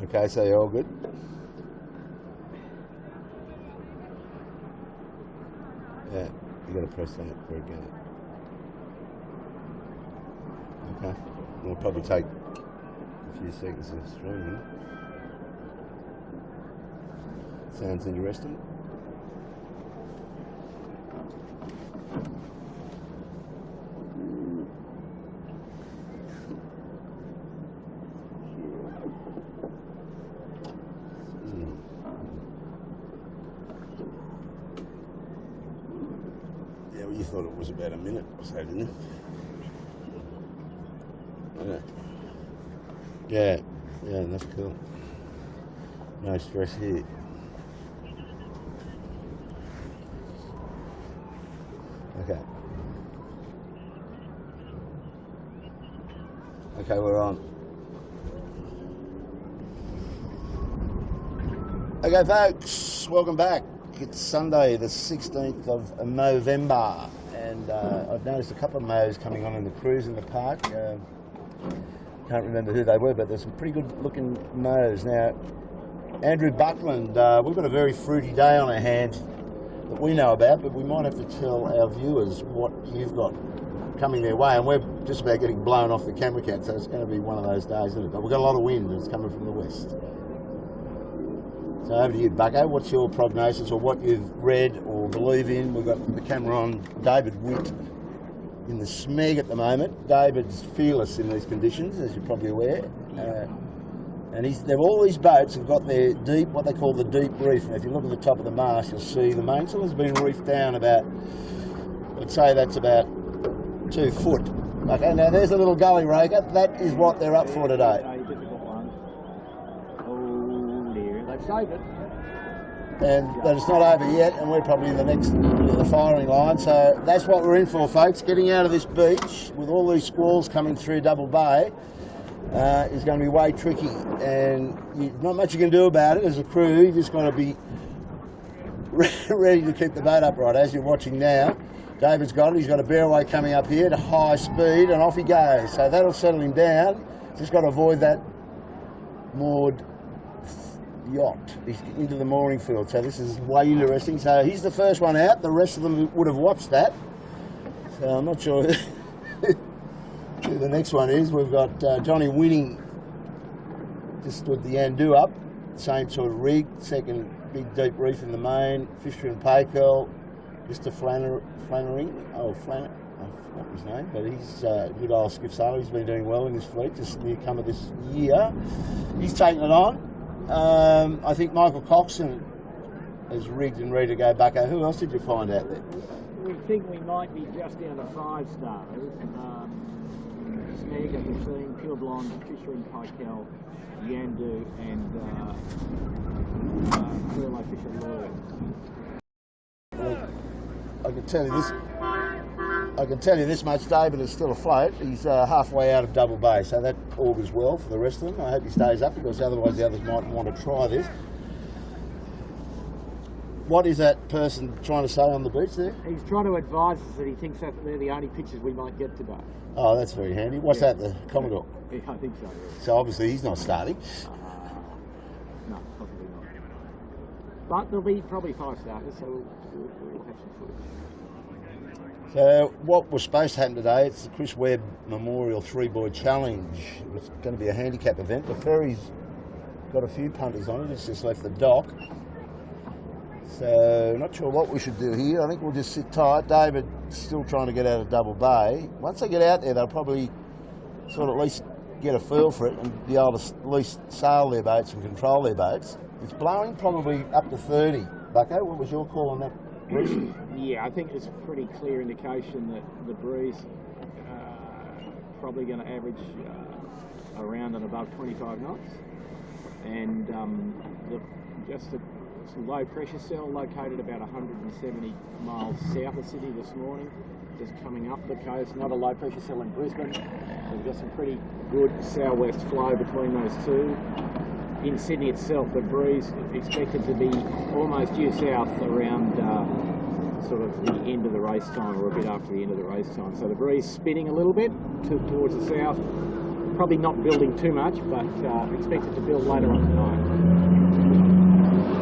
Okay, so you're all good? Yeah, you got to press that for a go. Okay, it'll probably take a few seconds of streaming. Sounds interesting. Yeah, well, you thought it was about a minute or so, didn't you? Yeah, that's cool. No stress here. Okay, we're on. Okay, folks, welcome back. It's Sunday, the 16th of November, and I've noticed a couple of mows coming on in the cruise in the park. Can't remember who they were, but there's some pretty good-looking mows. Now, Andrew Buckland, we've got a very fruity day on our hands that we know about, but we might have to tell our viewers what you've got coming their way, and we're just about getting blown off the camera cat, so it's going to be one of those days, isn't it? But we've got a lot of wind, and it's coming from the west. So over to you, Bucko. What's your prognosis, or what you've read or believe in? We've got the camera on David Witt in the Smeg at the moment. David's fearless in these conditions, as you're probably aware. And all these boats have got their deep, what they call the deep reef. And if you look at the top of the mast, you'll see the mainsail has been reefed down about, I'd say that's about 2 foot. Okay, now there's a little gully raker. That is what they're up for today. A difficult one. Oh dear, they've saved it. But it's not over yet, and we're probably in the firing line. So that's what we're in for, folks. Getting out of this beach with all these squalls coming through Double Bay is going to be way tricky, and not much you can do about it as a crew. You just got to be ready to keep the boat upright. As you're watching now, David's got it. He's got a bearway coming up here at high speed, and off he goes. So that'll settle him down. Just got to avoid that moored yacht. He's into the mooring field. So this is way interesting. So he's the first one out. The rest of them would have watched that. So I'm not sure who the next one is. We've got Johnny Winning just stood the Andu up. Same sort of rig. Second big deep reef in the main. Fisher and Paykel. Mr. Flannery, I forgot his name, but he's a good old skiff sailor. He's been doing well in this fleet, just near come of this year. He's taking it on. I think Michael Coxon is rigged and ready to go back. Who else did you find out there? We think we might be just down to 5 stars. Snag at the scene, Pure Blonde, Fisher and Paykel, Yandu, and Furlough Fisher Lawyer. I can tell you this much, David is still afloat. He's halfway out of Double Bay, so that augurs well for the rest of them. I hope he stays up, because otherwise the others might want to try this. What is that person trying to say on the beach there? He's trying to advise us that he thinks that they're the only pictures we might get today. Oh, that's very handy. What's that, the Commodore? Yeah, I think so. Yeah. So obviously he's not starting. No, possibly not. But there'll be probably 5 starters, so we'll have some footage. So what was supposed to happen today, it's the Chris Webb Memorial 3-Buoy Challenge. It's going to be a handicap event. The ferry's got a few punters on it. It's just left the dock. So not sure what we should do here. I think we'll just sit tight. David's still trying to get out of Double Bay. Once they get out there, they'll probably sort of at least get a feel for it and be able to at least sail their boats and control their boats. It's blowing probably up to 30. Bucko, what was your call on that? Yeah, I think it's a pretty clear indication that the breeze probably going to average around and above 25 knots, and just a low pressure cell located about 170 miles south of Sydney this morning, just coming up the coast. Another low pressure cell in Brisbane. We've got some pretty good southwest flow between those two. In Sydney itself, the breeze expected to be almost due south around sort of the end of the race time or a bit after the end of the race time. So the breeze spinning a little bit towards the south. Probably not building too much, but expected to build later on tonight.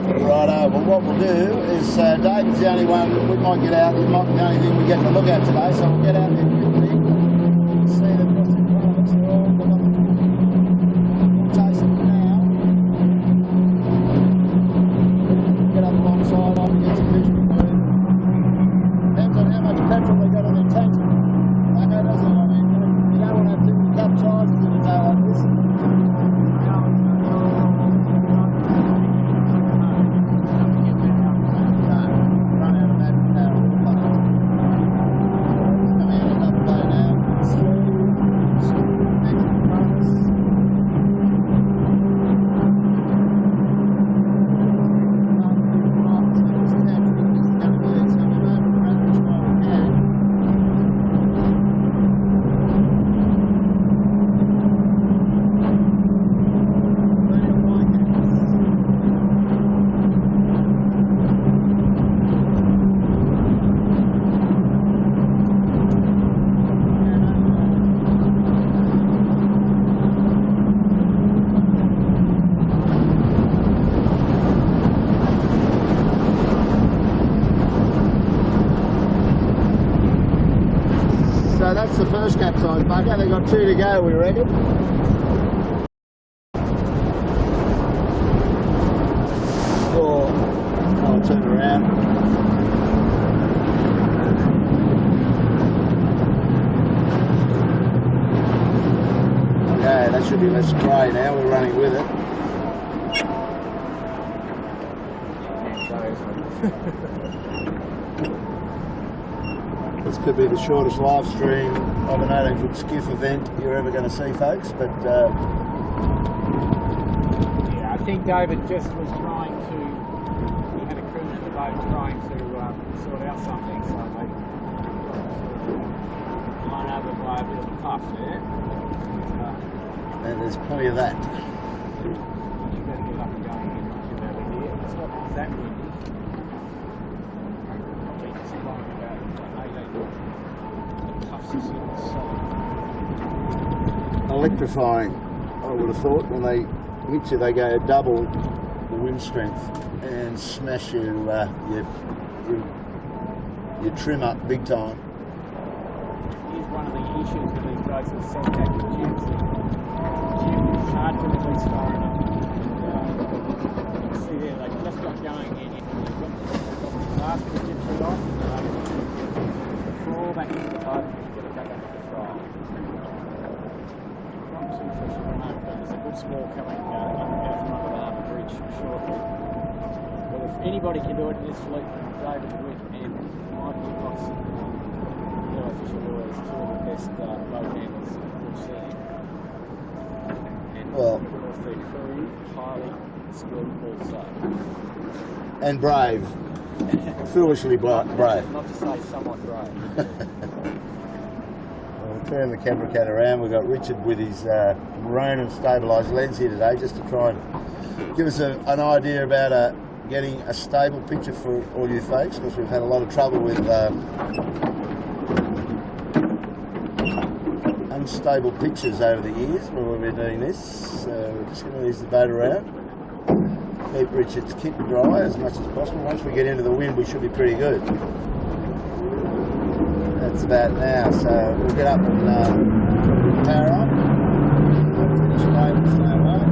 Righto, well what we'll do is David's the only one that we might get out. It might be the only thing we get to look at today, so we'll get out there quickly. You can see them just in front of us. They're all chasing them now. Get up alongside them and get some visual. Depends on how much petrol they got on their tanks. Okay, doesn't it? I mean, you don't want to have too many capsizes in a day like this. So that's the first capsize bugger. They've got 2 to go, we reckon. Or I'll turn around. Okay, that should be less spray now. We're running with it. This could be the shortest live stream of an 18-foot skiff event you're ever going to see, folks. But yeah, I think David just was trying to. He had a crew in the boat trying to sort out something, so they blown over by a bit of a puff there. and there's plenty of that. You better get up and going again once you're over here. It's not that windy. It's blowing about 18 puffs of solid. Electrifying, I would have thought. When they hit you, they go double the wind strength and smash your trim up big time. Here's one of the issues with these boats with self-active tubes. The tube is hard to release far enough. You can see there, they just got going and they've got the last bit of tip through off and they're able to crawl back into the boat and get it back up to the trial. Not too fresh at the moment, but there's a good squall coming out from under the harbour bridge shortly. But if anybody can do it in this fleet, David Wick and Michael Cox, official lawyers, two of the best boat handlers we've seen. And Well, of course their crew, highly skilled also. and brave. Foolishly brave. Not to say somewhat brave. We'll turn the camera cat around. We've got Richard with his maroon and stabilised lens here today, just to try and give us an idea about getting a stable picture for all you folks, because we've had a lot of trouble with unstable pictures over the years when we've been doing this. So we're just going to use the boat around, keep Richard's kit dry as much as possible. Once we get into the wind, we should be pretty good. That's about now, so we'll get up and power on. Finish David's no way.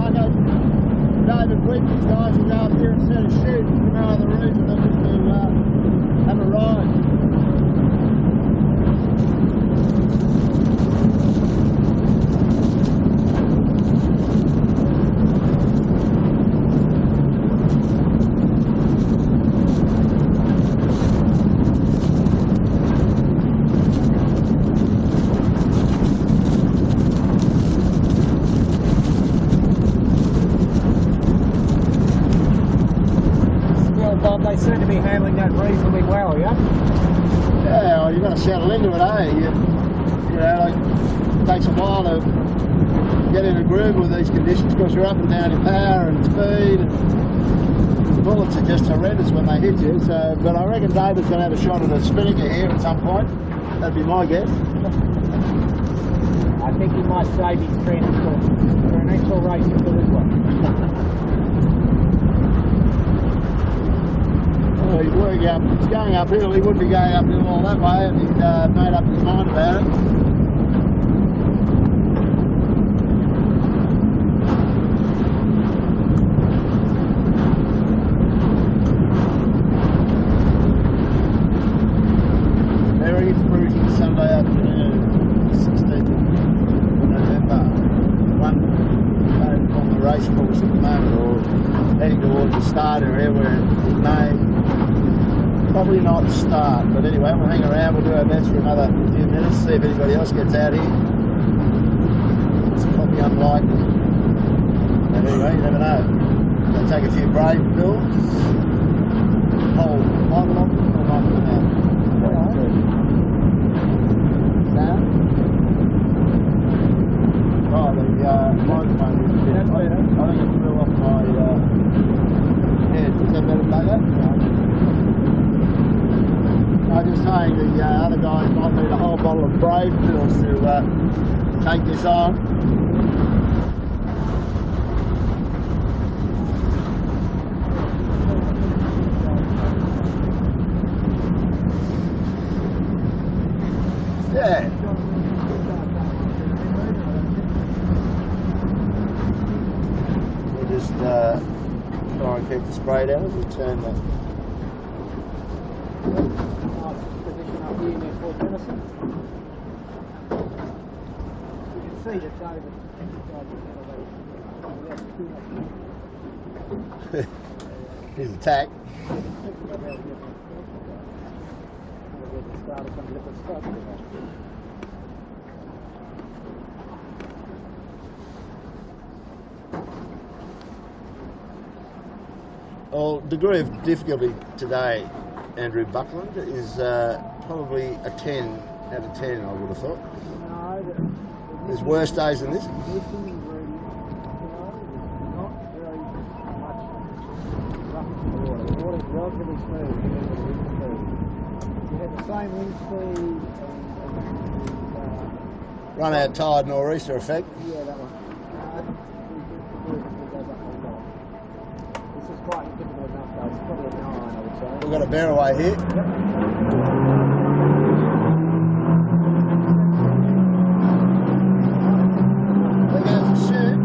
Bucko, David Whitney's guys will go up here instead of shoot for no other reason than just to have a ride. They seem to be handling that reasonably well, yeah? Yeah, well, you've got to settle into it, eh? You know, like, it takes a while to get in a groove with these conditions because you're up and down in power and speed, and the bullets are just horrendous when they hit you. So, but I reckon David's going to have a shot at a spinnaker here at some point. That'd be my guess. I think he might save his friends for an actual race into this one. He's working up, he's going uphill, he wouldn't be going uphill all that way if he'd made up his mind about it. Very fruity Sunday afternoon, 16th of November. One on the race course at the moment, or heading towards the start area where it may probably not start, but anyway, we'll hang around, we'll do our best for another few minutes, see if anybody else gets out here. It's probably unlikely. But anyway, you never know. They'll take a few brave pills. Hold Bible on them or not them out. Oh, the microphone is a bit. I think it flew off my head. Is that better, Bugger? I'm just saying the other guys might need a whole bottle of Brave pills to take this on. Yeah. We'll just try and keep the spray down as we turn the Position up here near Fort Denison. You can see that David. He's attacked. Well, degree of difficulty today, Andrew Buckland, is probably a 10 out of 10, I would have thought. No, There's worse days than this. Not very much rough in the water. The water's relatively smooth. You have the same wind speed and Run out tide nor'easter effect. yeah, that one. This is quite difficult enough though. It's probably a 9, I would say. We've got a bear away here. There goes the shoot.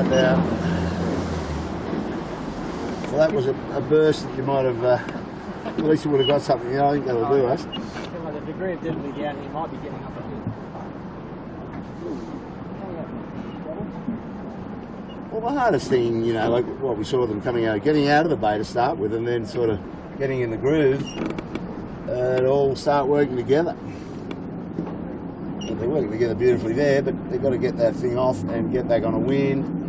right now. Well, that was a burst that you might have, at least you would have got something. I think that'll do us. Well, the degree of diddly down here might be getting up a bit. Well, the hardest thing, like what we saw them coming out, getting out of the bay to start with, and then sort of getting in the groove, it all start working together. And they're working together beautifully there, but they've got to get that thing off and get back on a wind.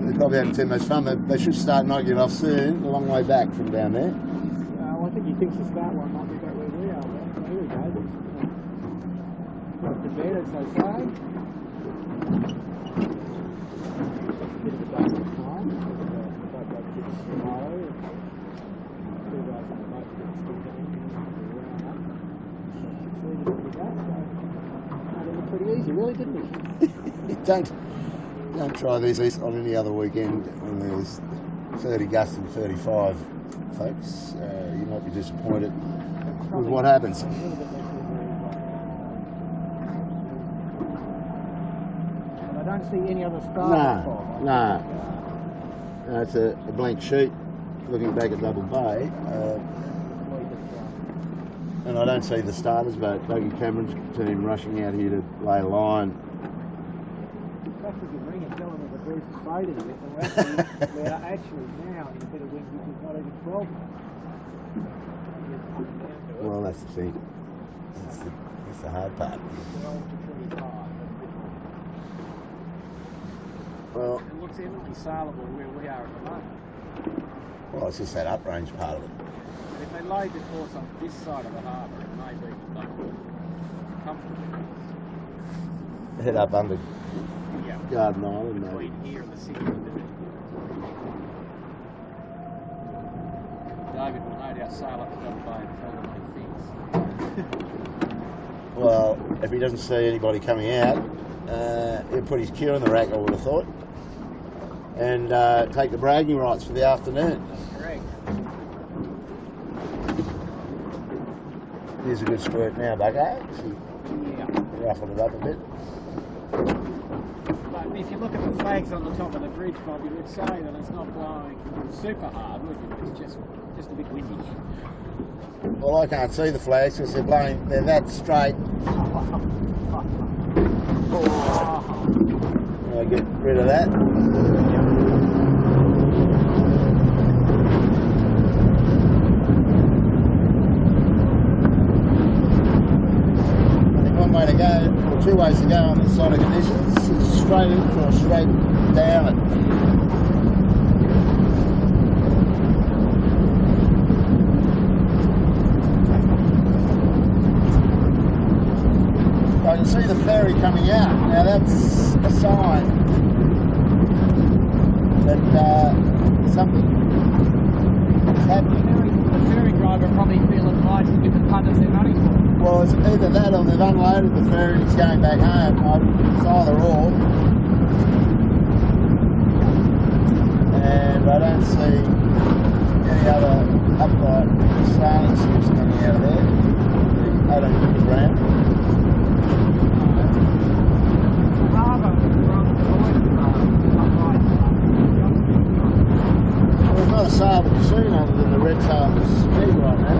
They probably haven't too much fun. They should start knocking it off soon, a long way back from down there. Well, I think he thinks the start one might be about where we are, but here we go. Put to bed, as they say. Bit of a dangerous time. The boat goes a bit slow. Two guys on the boat get still down. Succeeded with that. So, it looked pretty easy, really, didn't it? Don't try these on any other weekend when there's 30 gusts and 35, folks. You might be disappointed with what happens. I don't see any other stars. No. It's a blank sheet looking back at Double Bay. And I don't see the starters boat, Dougie Cameron's team, rushing out here to lay a line. Perhaps we could ring and tell them that the breeze is fading a bit, and we're actually now in a bit of wind which is not even 12 knots. Well, that's the thing. That's the hard part. Well, it looks eminently sailable where we are at the moment. Well, it's just that uprange part of it. But if they laid the course on this side of the harbour, it may be comfortable. Head up under Garden Island, between here and the city. David will no doubt sail up to Double Bay and tell them things. Well, if he doesn't see anybody coming out, he'll put his cue in the rack, I would have thought, and take the bragging rights for the afternoon. That's correct. Here's a good squirt now, Bucko. Ruffled it up a bit. But if you look at the flags on the top of the bridge, Bob, you would say that it's not blowing super hard, would you? It's just a bit windy. Well, I can't see the flags because they're that straight. I'll get rid of that. One way to go, or two ways to go on the side of conditions, is straight in or straight down it. I can see the ferry coming out. Now that's a sign that something is happening. The ferry driver probably feel obliged to give the punters their money for it. Well, it's either that or they've unloaded the ferry and it's going back home. It's either or. And I don't see any other upright sailing ships coming out of there. I don't think the ground. Well, there's not a sail to be seen other than the red sail that's speed right now.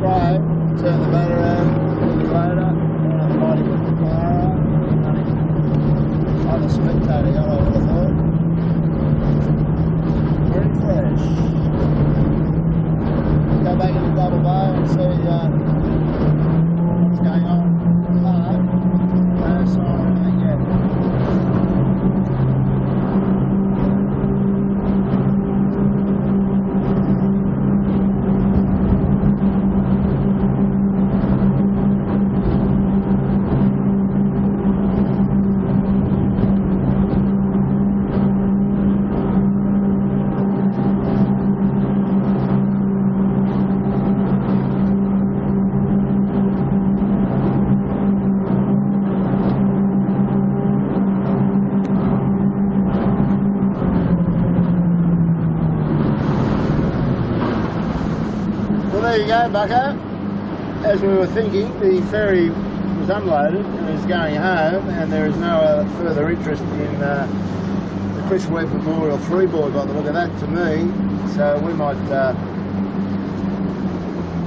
spray, turn the motor on, the motor, and the body with the car on the spectator, I would have thought. Very fresh. Go back into Double Bay and see what's going on. No sign of anything yet. There you go, Bucko. As we were thinking, the ferry was unloaded and is going home, and there is no further interest in the Chris Webb Memorial Freeboard by the look of that to me. So we might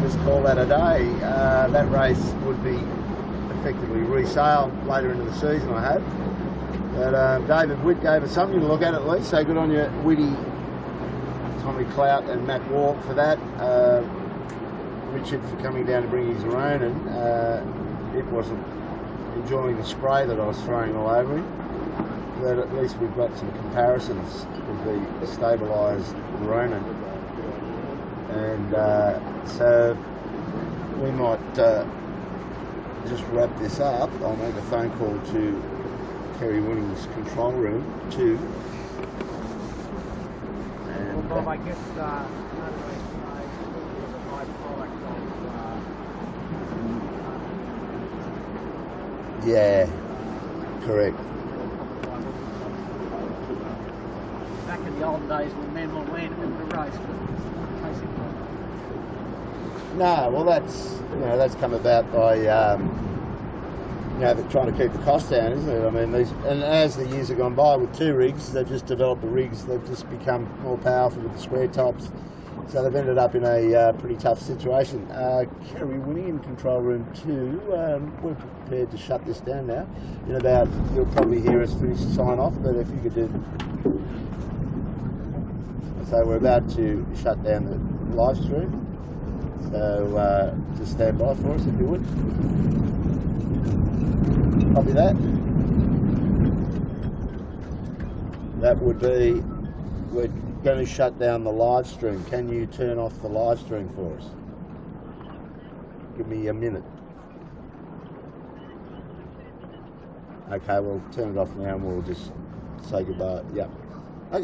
just call that a day. That race would be effectively resailed later into the season, I hope. But David Witt gave us something to look at least, so good on you, Whitty, Tommy Clout and Matt Walk for that. Richard for coming down to bring his Ronin. It wasn't enjoying the spray that I was throwing all over him, but at least we've got some comparisons with the stabilised Ronin. And so we might just wrap this up. I'll make a phone call to Kerry Winning's control room too. And, well, Bob, I guess yeah, correct. Back in the old days when men were wearing them in the race, but basically. No, well that's come about by they're trying to keep the cost down, isn't it? I mean, and as the years have gone by with two rigs, they've just developed the rigs. They've just become more powerful with the square tops. So they've ended up in a pretty tough situation. Kerry Winning in control room 2. We're prepared to shut this down now. In about, you'll probably hear us finish the sign off, but if you could do. So we're about to shut down the live stream. So just stand by for us if you would. Copy that. That would be, we're going to shut down the live stream. Can you turn off the live stream for us? Give me a minute. Okay, we'll turn it off now and we'll just say goodbye. Yep.